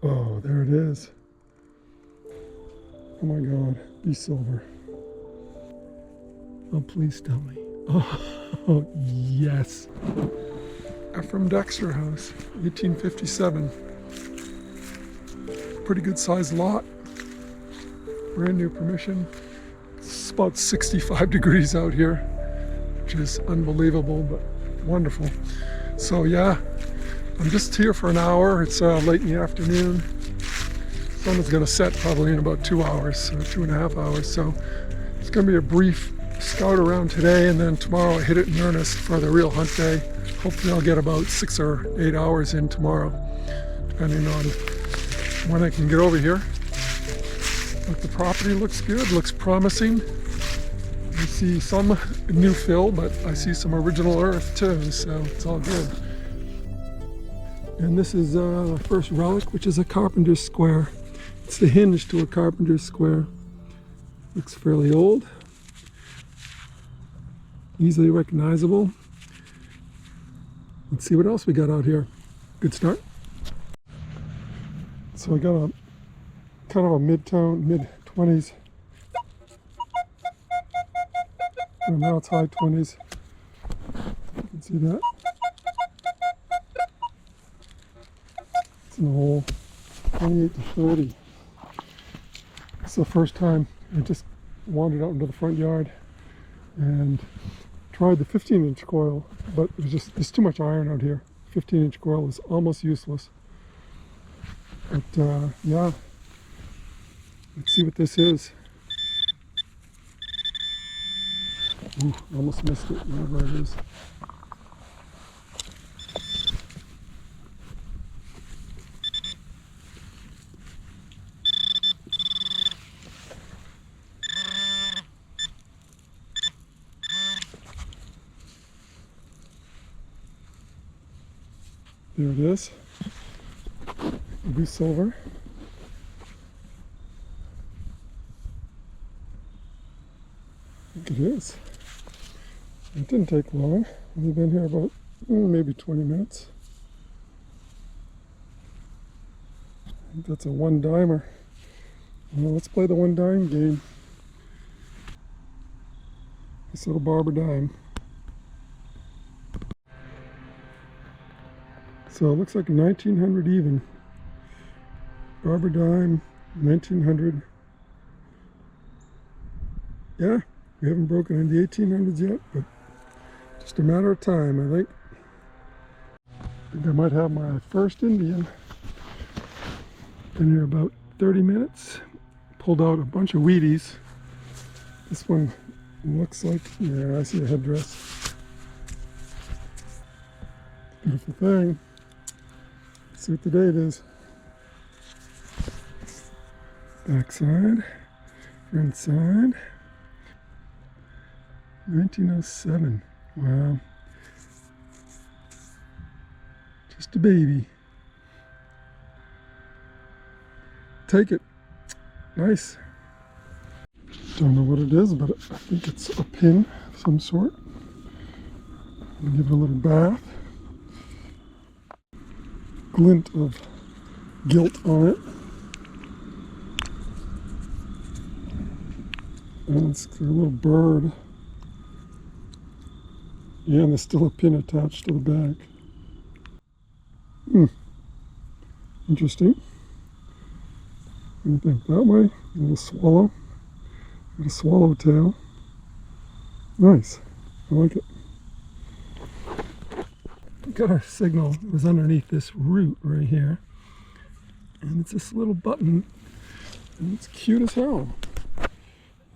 Oh, there it is. Oh my God, be silver. Oh, please tell me. Oh, yes. Ephraim Dexter House, 1857. Pretty good sized lot. Brand new permission. It's about 65 degrees out here, which is unbelievable, but wonderful. So yeah, I'm just here for an hour. It's late in the afternoon. Sun is going to set probably in about 2 hours, or 2.5 hours. So it's going to be a brief scout around today, and then tomorrow I hit it in earnest for the real hunt day. Hopefully I'll get about 6 or 8 hours in tomorrow, depending on when I can get over here. But the property looks good, looks promising. I see some new fill, but I see some original earth too, so it's all good. And this is the first relic, which is a carpenter's square. It's the hinge to a carpenter's square. Looks fairly old, easily recognizable. Let's see what else we got out here. Good start. So I got a kind of a mid-tone, mid-20s. And now it's high 20s. You can see that. It's in the hole 28 to 30. It's the first time I just wandered out into the front yard and tried the 15-inch coil, but it was just, there's too much iron out here. 15-inch coil is almost useless. But yeah, let's see what this is. Ooh, almost missed it, whatever it is. There it is. It'll be silver. I think it is. It didn't take long. We've been here about maybe 20 minutes. I think that's a one-dimer. Well, let's play the one-dime game. This little barber dime. So it looks like 1900 even. Barber dime, 1900. Yeah, we haven't broken into the 1800s yet, but just a matter of time, I think. I think I might have my first Indian. Been here about 30 minutes. Pulled out a bunch of Wheaties. This one looks like, yeah, I see a headdress. Beautiful thing. Let's see what the date is. Back side, front side. 1907. Wow. Just a baby. Take it. Nice. Don't know what it is, but I think it's a pin of some sort. I'm gonna give it a little bath. Glint of gilt on it. And it's a little bird. Yeah, and there's still a pin attached to the back. Interesting. Anything that way? A little swallow. Got a swallowtail. Nice. I like it. Got our signal. It was underneath this root right here. And it's this little button. And it's cute as hell.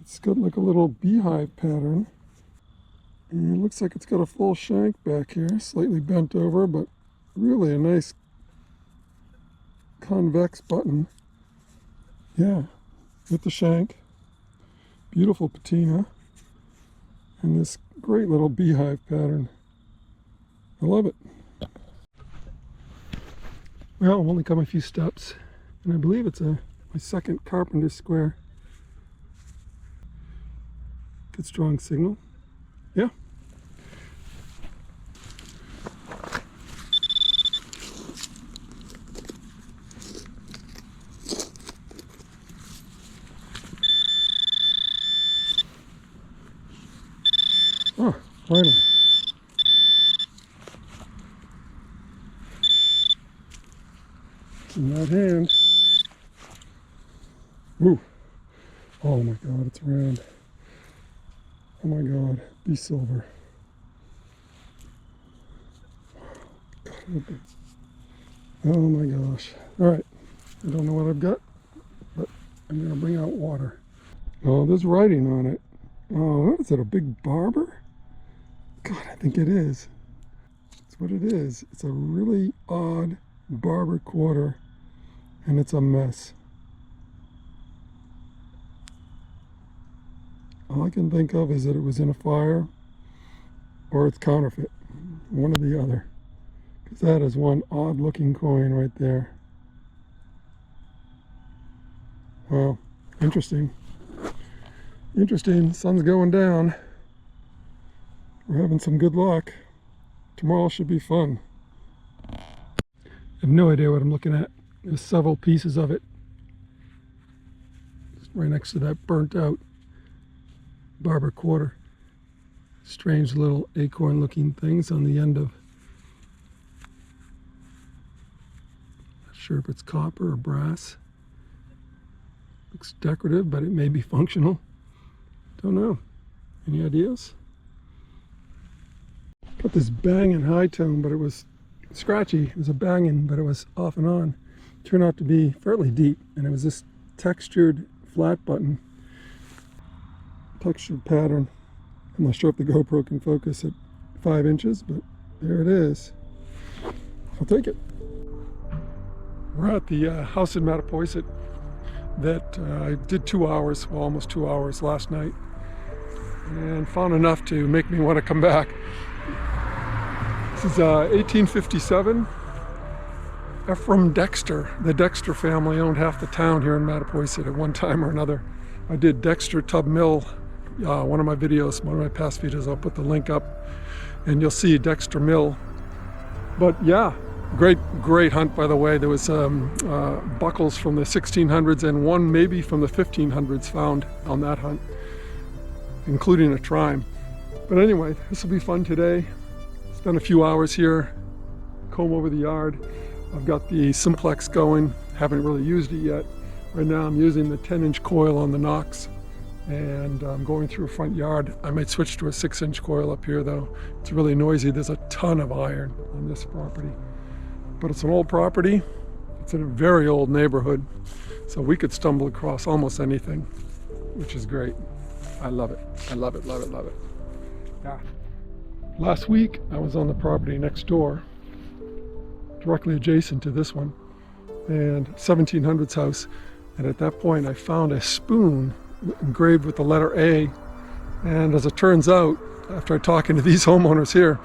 It's got like a little beehive pattern. And it looks like it's got a full shank back here. Slightly bent over, but really a nice convex button. Yeah, with the shank. Beautiful patina. And this great little beehive pattern. I love it. Well, I've only come a few steps, and I believe it's my second carpenter square. Good strong signal. Yeah. Finally. It's in that hand. Woo. Oh my God, it's round. Oh my God, be silver. Oh my gosh. All right, I don't know what I've got, but I'm gonna bring out water. Oh, there's writing on it. Oh, what is it, a big barber? God, I think it is. That's what it is. It's a really odd barber quarter, and it's a mess. All I can think of is that it was in a fire, or it's counterfeit. One or the other. Because that is one odd looking coin right there. Wow, interesting. Interesting, sun's going down. We're having some good luck. Tomorrow should be fun. I have no idea what I'm looking at. There's several pieces of it. Just right next to that burnt out barber quarter. Strange little acorn looking things on the end of, not sure if it's copper or brass. Looks decorative, but it may be functional. Don't know. Any ideas? Got this banging high tone, but it was scratchy. It was a banging, but it was off and on. Turned out to be fairly deep, and it was this textured flat button. Textured pattern. I'm not sure if the GoPro can focus at 5 inches, but there it is. I'll take it. We're at the house in Mattapoisett that I did 2 hours, well, almost 2 hours last night, and found enough to make me want to come back. This is 1857. Ephraim Dexter. The Dexter family owned half the town here in Mattapoisett at one time or another. I did Dexter Tub Mill, one of my videos, one of my past videos. I'll put the link up and you'll see Dexter Mill. But yeah, great hunt, by the way. There was buckles from the 1600s and one maybe from the 1500s found on that hunt, including a trime. But anyway, this will be fun today. Spent a few hours here, comb over the yard. I've got the simplex going, haven't really used it yet. Right now I'm using the 10-inch coil on the Knox, and I'm going through a front yard. I might switch to a 6-inch coil up here though. It's really noisy. There's a ton of iron on this property. But it's an old property. It's in a very old neighborhood. So we could stumble across almost anything, which is great. I love it. I love it, love it, love it. Yeah. Last week I was on the property next door, directly adjacent to this one, and 1700s house. And at that point I found a spoon engraved with the letter A. And as it turns out, after talking to these homeowners here,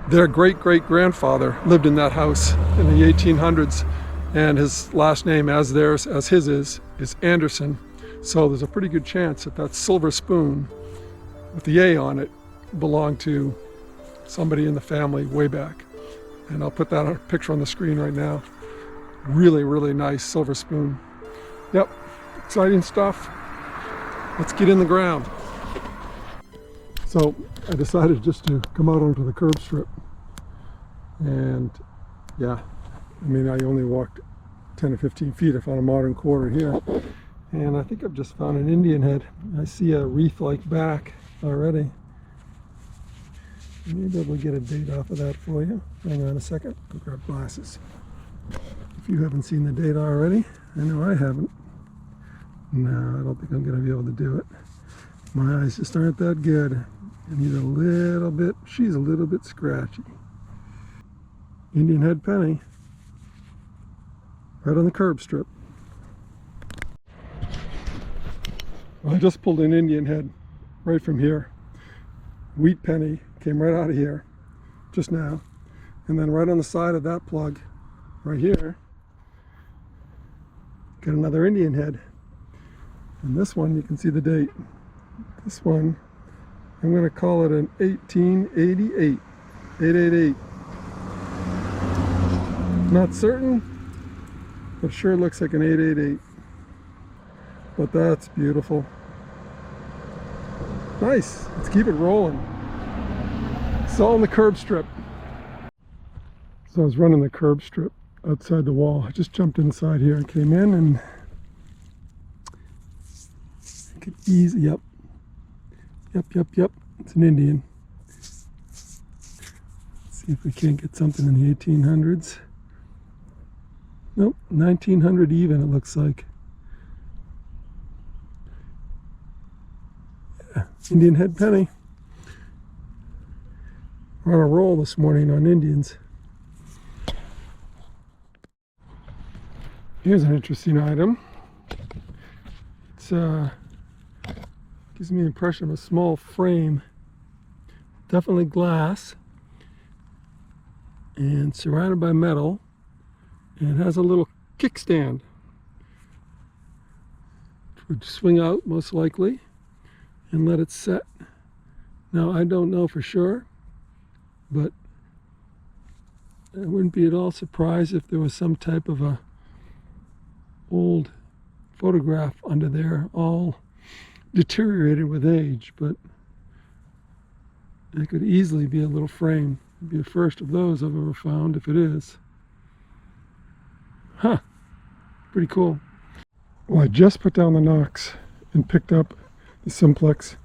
their great-great-grandfather lived in that house in the 1800s, and his last name, as his is Anderson. So there's a pretty good chance that that silver spoon with the A on it belonged to somebody in the family way back. And I'll put that on a picture on the screen right now. Really, really nice silver spoon. Yep, exciting stuff. Let's get in the ground. So I decided just to come out onto the curb strip. And yeah, I mean, I only walked 10 or 15 feet. I found a modern quarter here. And I think I've just found an Indian head. I see a wreath-like back already. Maybe able to get a date off of that for you. Hang on a second, I'll grab glasses. If you haven't seen the date already, I know I haven't. No, I don't think I'm going to be able to do it. My eyes just aren't that good. I need a little bit, she's a little bit scratchy. Indian head penny. Right on the curb strip. Well, I just pulled an Indian head right from here. Wheat penny came right out of here just now. And then right on the side of that plug, right here, got another Indian head. And this one, you can see the date. This one, I'm going to call it an 1888. 888. Not certain, but sure looks like an 888. But that's beautiful. Nice. Let's keep it rolling. It's all in the curb strip. So I was running the curb strip outside the wall. I just jumped inside here and came in and I could easily, yep. It's an Indian. Let's see if we can't get something in the 1800s. Nope, 1900 even, it looks like. Yeah, Indian head penny. We're on a roll this morning on Indians. Here's an interesting item. It's gives me the impression of a small frame, definitely glass, and surrounded by metal, and it has a little kickstand. It would swing out most likely and let it set. Now I don't know for sure, but I wouldn't be at all surprised if there was some type of a old photograph under there, all deteriorated with age, but it could easily be a little frame. It'd be the first of those I've ever found, if it is. Huh, pretty cool. Well, I just put down the Knox and picked up the Simplex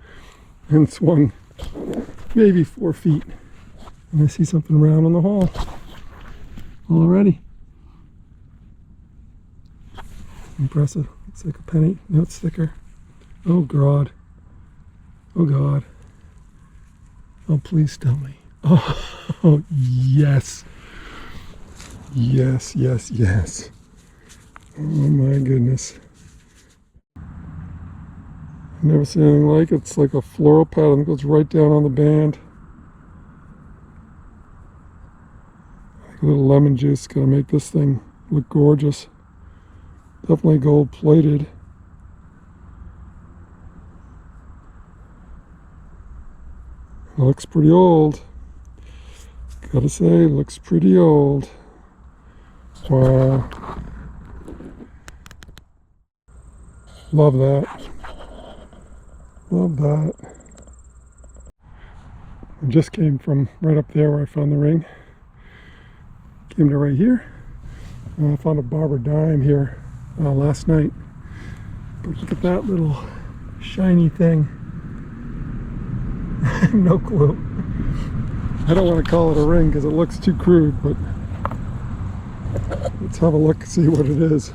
and swung maybe 4 feet. And I see something round on the hole already. Impressive. Looks like a penny. No, it's thicker. Oh God. Oh God. Oh, please tell me. Oh, yes. Yes. Oh my goodness. I've never seen anything like it. It's like a floral pattern that goes right down on the band. Like a little lemon juice. Gonna make this thing look gorgeous. Definitely gold plated. It looks pretty old. Gotta say, looks pretty old. Wow. Love that. Love that. I just came from right up there where I found the ring. Came to right here. I found a barber dime here last night. But look at that little shiny thing. I have no clue. I don't want to call it a ring because it looks too crude, but let's have a look, see what it is.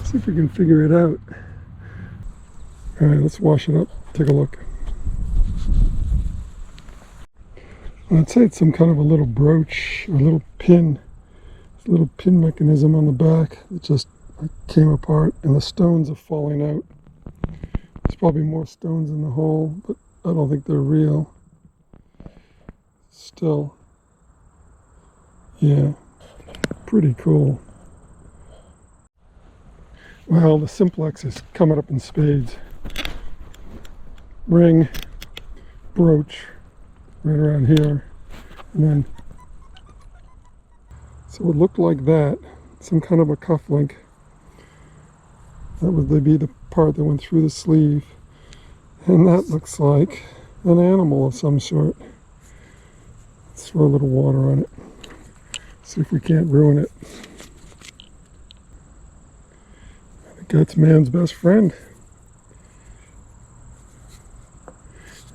See if we can figure it out. All right, let's wash it up, take a look. I'd say it's some kind of a little brooch or a little pin. It's a little pin mechanism on the back that just came apart and the stones are falling out. There's probably more stones in the hole, but I don't think they're real. Still, yeah, pretty cool. Well, the Simplex is coming up in spades. Ring, brooch, right around here, and then, so it looked like that, some kind of a cufflink. That would be the part that went through the sleeve. And that looks like an animal of some sort. Let's throw a little water on it. See if we can't ruin it. I think that's man's best friend.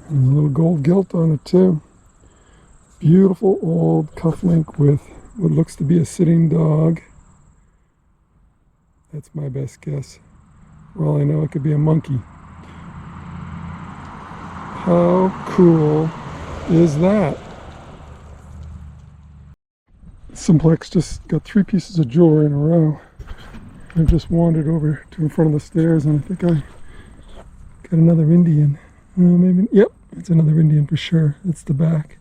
And a little gold gilt on it too. Beautiful old cufflink with what looks to be a sitting dog. That's my best guess. For all I know, it could be a monkey. How cool is that? Simplex just got 3 pieces of jewelry in a row. I just wandered over to in front of the stairs and I think I got another Indian. Maybe, yep, it's another Indian for sure. It's the back.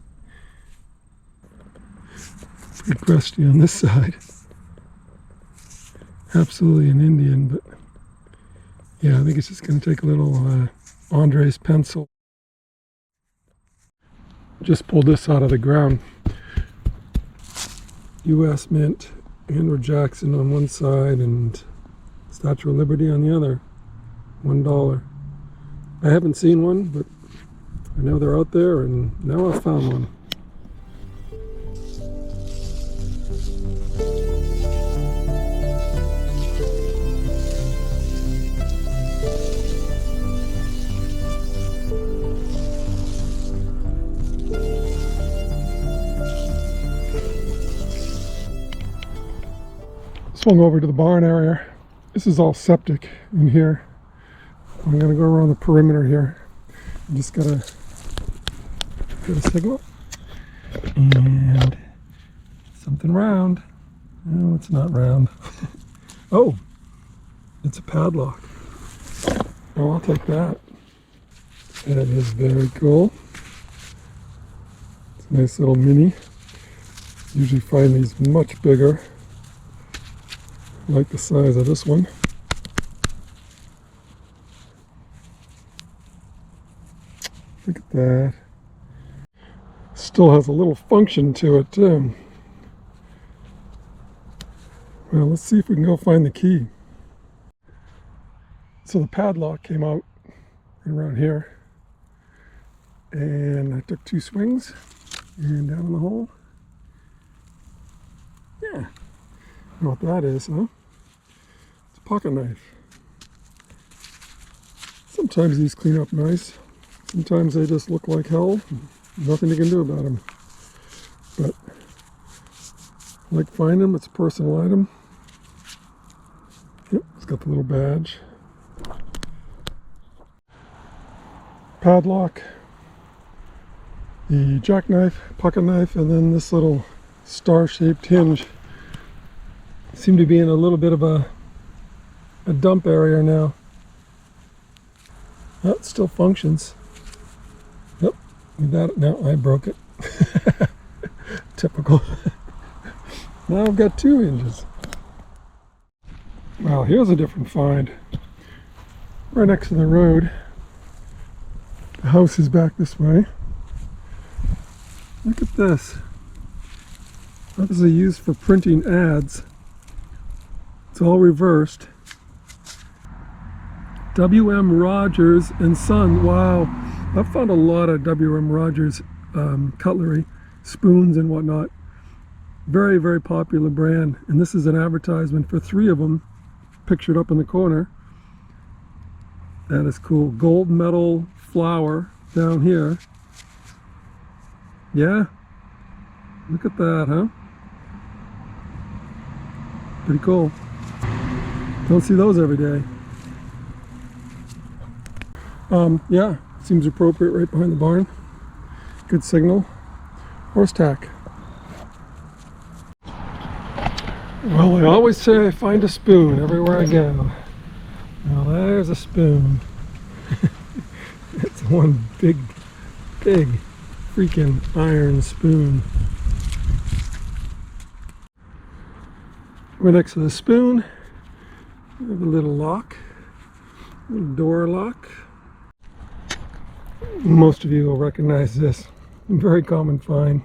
Pretty crusty on this side. Absolutely an Indian, but yeah, I think it's just going to take a little Andre's pencil. Just pulled this out of the ground. U.S. Mint, Andrew Jackson on one side and Statue of Liberty on the other. $1. I haven't seen one, but I know they're out there and now I've found one. swung over to the barn area. This is all septic in here. I'm going to go around the perimeter here. I'm just gotta get a signal. And something round. No, it's not round. Oh, it's a padlock. Oh, I'll take that. That is very cool. It's a nice little mini. Usually find these much bigger. I like the size of this one. Look at that. Still has a little function to it too. Well, let's see if we can go find the key. So the padlock came out around here, and I took 2 swings and down in the hole. Yeah, you know what that is, huh? It's a pocket knife. Sometimes these clean up nice. Sometimes they just look like hell. Nothing you can do about them. But I like find them. It's a personal item. Yep, it's got the little badge. Padlock, the jackknife, pocket knife, and then this little star-shaped hinge. Seem to be in a little bit of a dump area now. Oh, it still functions. Yep, that, now I broke it. Typical. Now I've got 2 hinges. Well, here's a different find. Right next to the road. The house is back this way. Look at this. Obviously used for printing ads. It's all reversed. W.M. Rogers and Son. Wow, I've found a lot of W.M. Rogers cutlery, spoons and whatnot. Very, very popular brand. And this is an advertisement for 3 of them, pictured up in the corner. That is cool. Gold medal flower down here. Yeah, look at that, huh? Pretty cool. Don't see those every day. Yeah, seems appropriate right behind the barn. Good signal. Horse tack. Well, I always say I find a spoon everywhere I go. Now there's a spoon. It's one big freaking iron spoon. Right next to the spoon, we have a little lock, a little door lock. Most of you will recognize this. Very common find,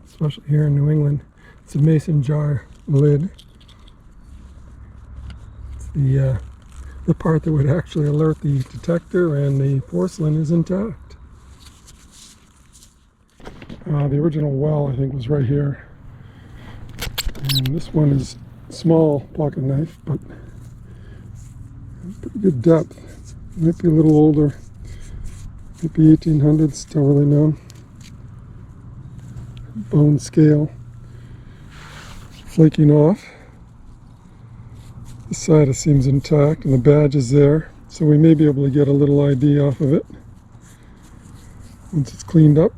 especially here in New England. It's a mason jar lid. It's the part that would actually alert the detector, and the porcelain is intact. The original well, I think, was right here. And this one is small pocket knife, but pretty good depth. It might be a little older. Might be 1800s, don't really know. Bone scale. Flaking off. The side seems intact and the badge is there, so we may be able to get a little ID off of it once it's cleaned up.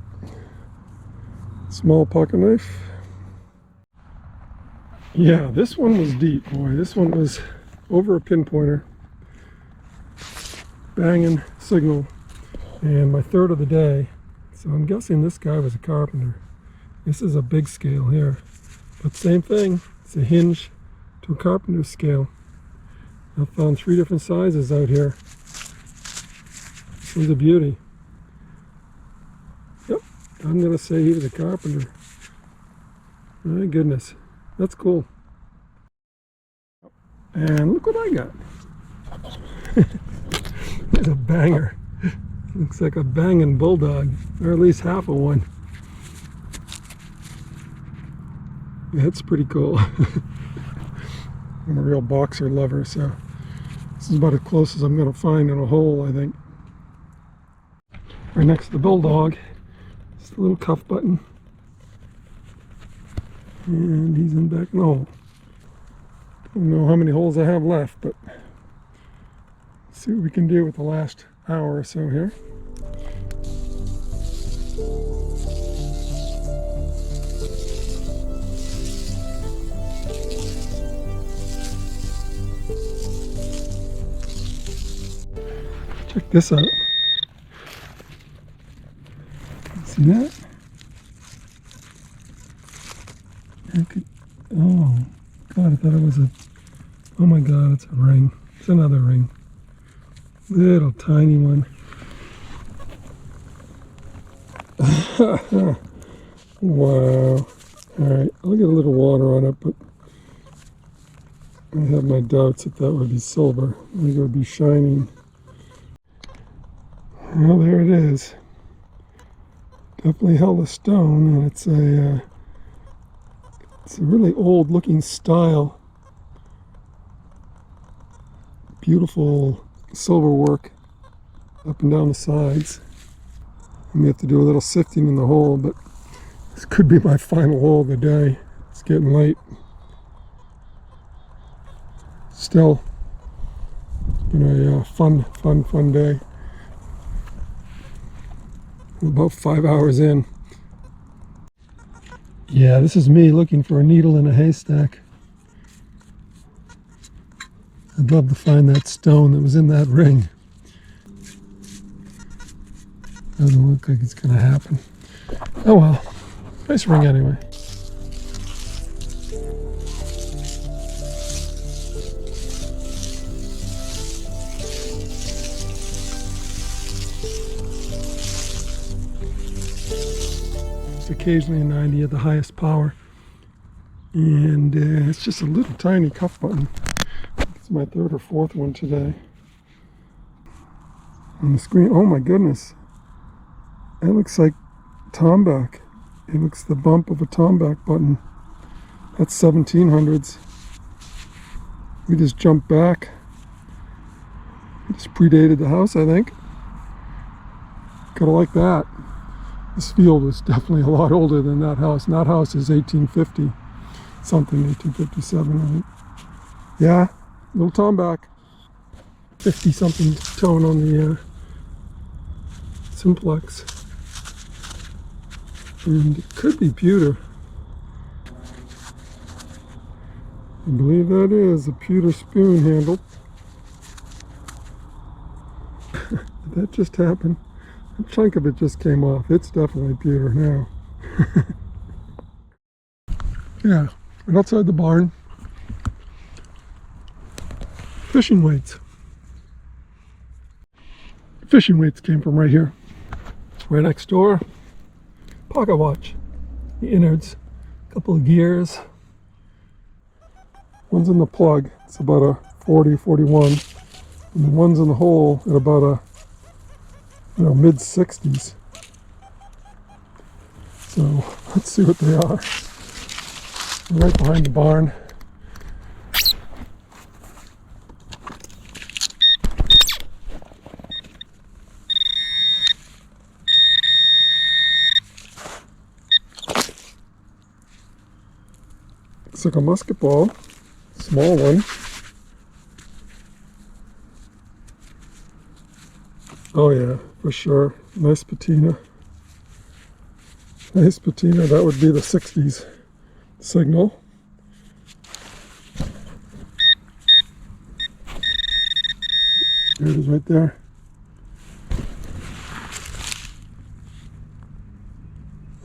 Small pocket knife. Yeah, this one was deep, boy. This one was over a pinpointer. Banging signal. And my 3rd of the day. So I'm guessing this guy was a carpenter. This is a big scale here. But same thing. It's a hinge to a carpenter's scale. I've found 3 different sizes out here. This one's a beauty. Yep, I'm going to say he was a carpenter. My goodness, that's cool. And look what I got. It's a banger. Looks like a banging bulldog, or at least half of one. That's pretty cool. I'm a real boxer lover, so this is about as close as I'm going to find in a hole, I think. Right next to the bulldog, just a little cuff button. And he's in back in the hole. don't know how many holes I have left, but let's see what we can do with the last hour or so here. Check this out. See that? Oh God, I thought it was a, oh my God, it's a ring. It's another ring. Little tiny one. Wow. Alright, I'll get a little water on it, but I have my doubts that that would be silver. I think it would be shining. Well, there it is. Definitely held a stone, and it's a really old looking style. Beautiful silver work up and down the sides. I may have to do a little sifting in the hole, but this could be my final hole of the day. It's getting late. Still, it's been a fun day. I'm about 5 hours in. Yeah, this is me looking for a needle in a haystack. I'd love to find that stone that was in that ring. Doesn't look like it's going to happen. Oh well, nice ring anyway. Occasionally a 90 at the highest power, and it's just a little tiny cuff button. It's my third or fourth one today. On the screen, oh my goodness, that looks like tomback. It looks the bump of a tomback button. That's 1700s. We just jumped back. We just predated the house, I think. Gotta like that. This field was definitely a lot older than that house. And that house is 1850 something, 1857, I think. Yeah, little tomback. 50 something tone on the simplex. And it could be pewter. I believe that is a pewter spoon handle. Did that just happen? A chunk of it just came off. It's definitely pewter now. Yeah, right outside the barn. Fishing weights. Fishing weights came from right here. Right next door. Pocket watch. The innards. A couple of gears. One's in the plug. It's about a 40, 41. And the one's in the hole at about a mid-60s. So let's see what they are. They're right behind the barn. Looks like a musket ball, small one. Oh yeah, for sure. Nice patina. Nice patina. That would be the 60s signal. There it is right there.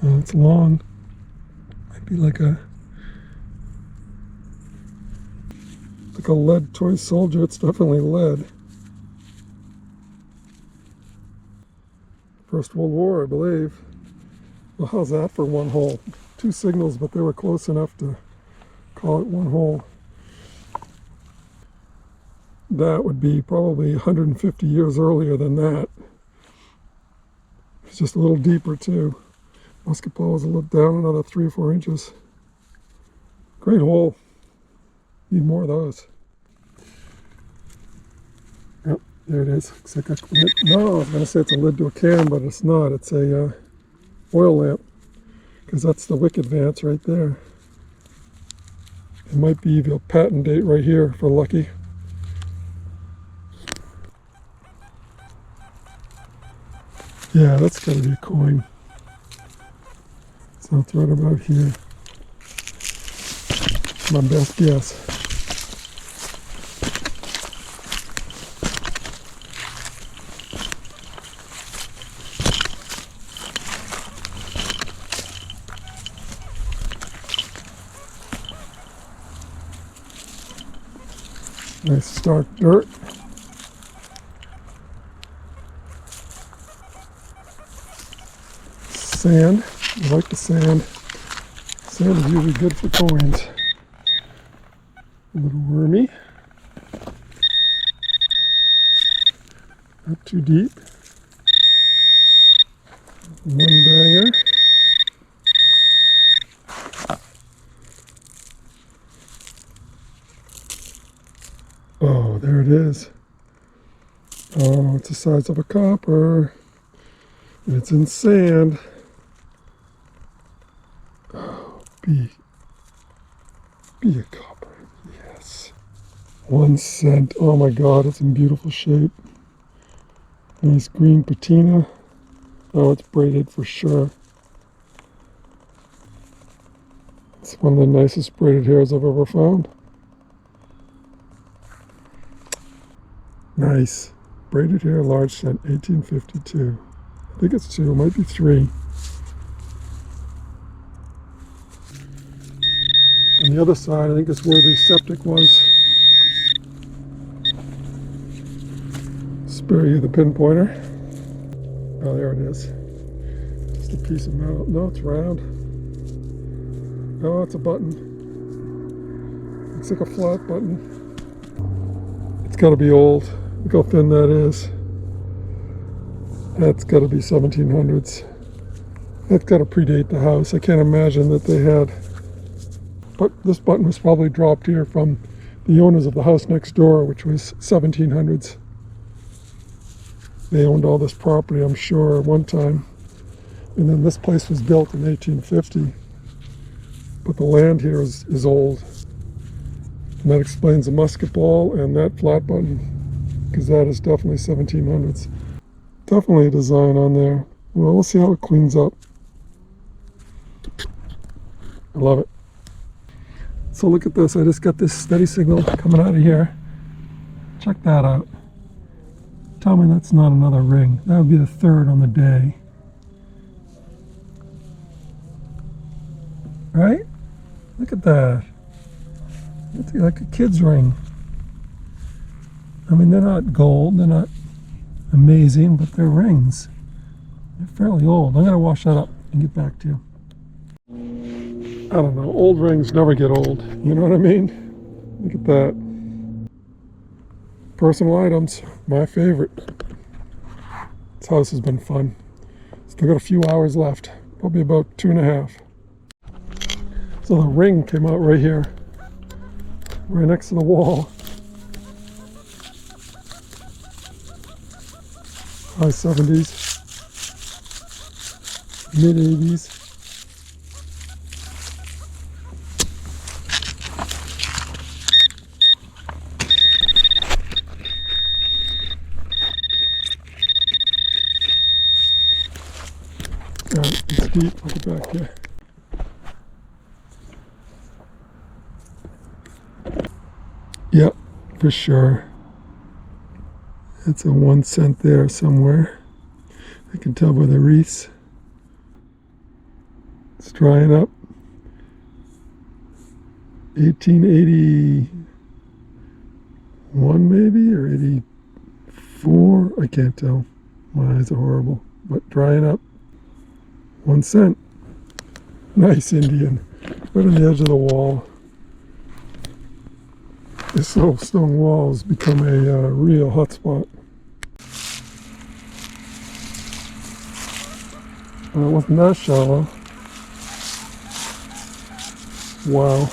Oh, it's long. Might be like a lead toy soldier. It's definitely lead. First World War, I believe. Well, how's that for one hole? Two signals, but they were close enough to call it one hole. That would be probably 150 years earlier than that. It's just a little deeper too. Musket ball was a little down another 3 or 4 inches. Great hole. Need more of those. Yep, there it is. Looks like a lid. No, I was going to say it's a lid to a can, but it's not. It's a oil lamp, because that's the wick advance right there. It might be the patent date right here for lucky. Yeah, that's got to be a coin. So it's right about here. My best guess. Nice stark dirt. Sand. I like the sand. Sand is usually good for coins. A little wormy. Not too deep. One banger. Oh, there it is. Oh, it's the size of a copper. And it's in sand. Oh, be a copper. Yes. 1 cent. Oh my God, it's in beautiful shape. Nice green patina. Oh, it's braided for sure. It's one of the nicest braided hairs I've ever found. Nice. Braided hair, large cent, 1852. I think it's 2, it might be 3. On the other side, I think it's where the septic was. Spare you the pinpointer. Oh, there it is. Just a piece of metal. No, it's round. Oh, it's a button. Looks like a flat button. It's got to be old. Look how thin that is. That's got to be 1700s. That's got to predate the house. I can't imagine that they had. But this button was probably dropped here from the owners of the house next door, which was 1700s. They owned all this property, I'm sure, at one time. And then this place was built in 1850. But the land here is old. And that explains the musket ball and that flat button, because that is definitely 1700s. Definitely a design on there. Well, we'll see how it cleans up. I love it. So look at this. I just got this steady signal coming out of here. Check that out. Tell me that's not another ring. That would be the 3rd on the day. Right? Look at that. It's like a kid's ring. I mean, they're not gold. They're not amazing, but they're rings. They're fairly old. I'm going to wash that up and get back to you. I don't know. Old rings never get old. You know what I mean? Look at that. Personal items. My favorite. This house has been fun. Still got a few hours left. Probably about 2.5. So the ring came out right here. Right next to the wall. High 70s. Mid 80s. Alright, it's deep. I'll get back here. Yep, for sure. It's a 1 cent there somewhere. I can tell by the wreaths. It's drying up. 1881 maybe, or 84. I can't tell. My eyes are horrible. But drying up. 1 cent. Nice Indian. Right on the edge of the wall. This little stone wall has become a real hotspot. It wasn't that shallow. Wow.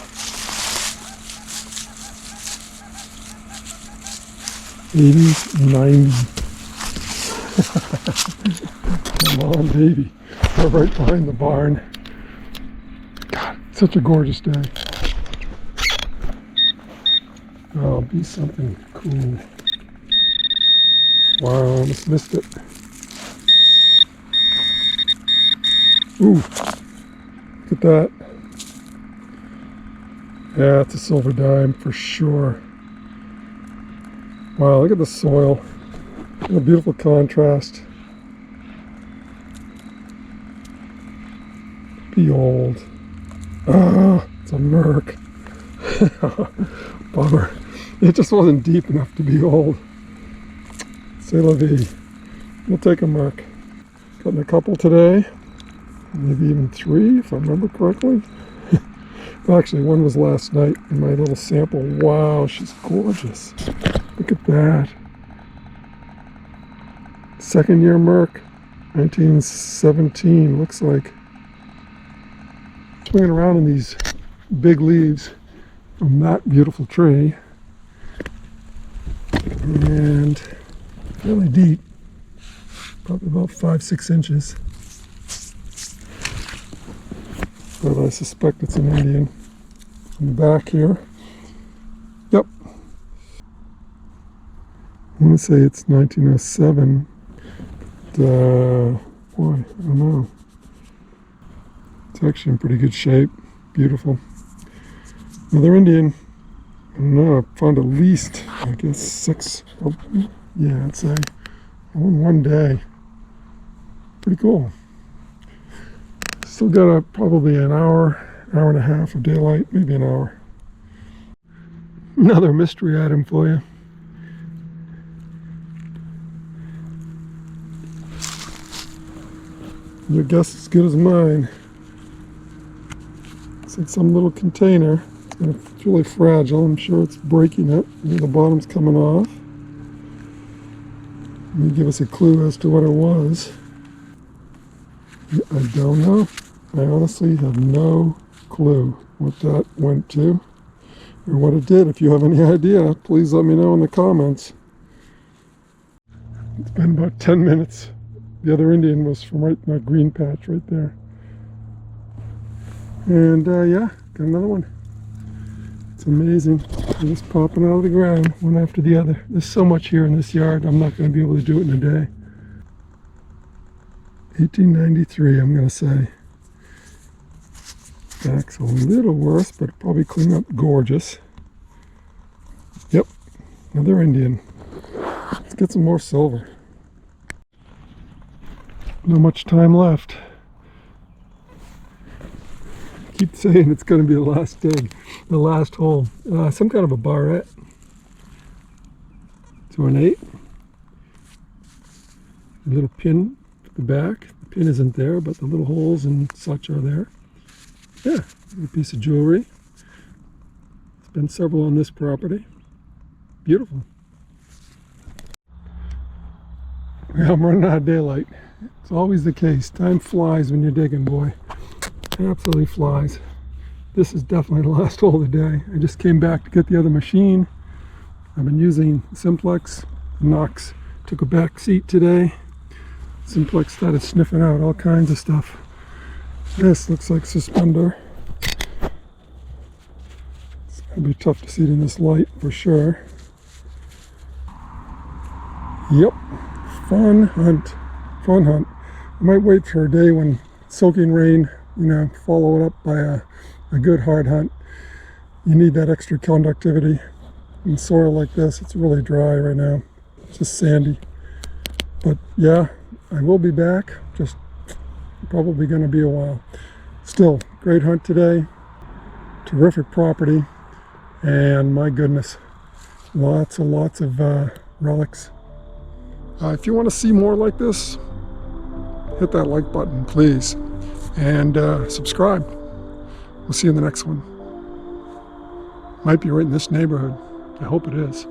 80s, 90s. Come on, baby. We're right behind the barn. God, such a gorgeous day. Oh, be something cool. Wow, almost missed it. Ooh, look at that. Yeah, it's a silver dime for sure. Wow, look at the soil. What a beautiful contrast. Be old. Ah, it's a merc. Bummer. It just wasn't deep enough to be old. C'est la vie. We'll take a merc. Gotten a couple today. Maybe even 3, if I remember correctly. Actually, one was last night in my little sample. Wow, she's gorgeous. Look at that. Second year merc, 1917, looks like. Swinging around in these big leaves from that beautiful tree. And really deep, probably about 5-6 inches. But I suspect it's an Indian. In the back here. Yep. I want to say it's 1907. Boy, I don't know. It's actually in pretty good shape. Beautiful. Another Indian. I don't know. I found at least, I guess, 6. Oh, yeah, I'd say in one day. Pretty cool. Still got probably an hour and a half of daylight, maybe an hour. Another mystery item for you. Your guess is as good as mine. It's in some little container. It's really fragile. I'm sure it's breaking it. The bottom's coming off. Let me give us a clue as to what it was. I don't know. I honestly have no clue what that went to or what it did. If you have any idea, please let me know in the comments. It's been about 10 minutes. The other Indian was from right in that green patch right there. And yeah, got another one. It's amazing. They're just popping out of the ground one after the other. There's so much here in this yard, I'm not going to be able to do it in a day. 1893, I'm going to say. Back's a little worse, but probably clean up gorgeous. Yep, another Indian. Let's get some more silver. Not much time left. Keep saying it's going to be the last dig, the last hole. Some kind of a barrette. To an 8. A little pin at the back. The pin isn't there, but the little holes and such are there. Yeah, a piece of jewelry. There's been several on this property. Beautiful. Well, I'm running out of daylight. It's always the case. Time flies when you're digging, boy. It absolutely flies. This is definitely the last hole of the day. I just came back to get the other machine. I've been using Simplex. Knox took a back seat today. Simplex started sniffing out all kinds of stuff. This looks like suspender. It's going to be tough to see it in this light for sure. Yep, fun hunt. Fun hunt. I might wait for a day when soaking rain, follow it up by a good hard hunt. You need that extra conductivity. In soil like this, it's really dry right now. It's just sandy. But yeah, I will be back. Just probably going to be a while. Still, great hunt today. Terrific property. And my goodness, lots and lots of relics. If you want to see more like this, hit that like button, please. And subscribe. We'll see you in the next one. Might be right in this neighborhood. I hope it is.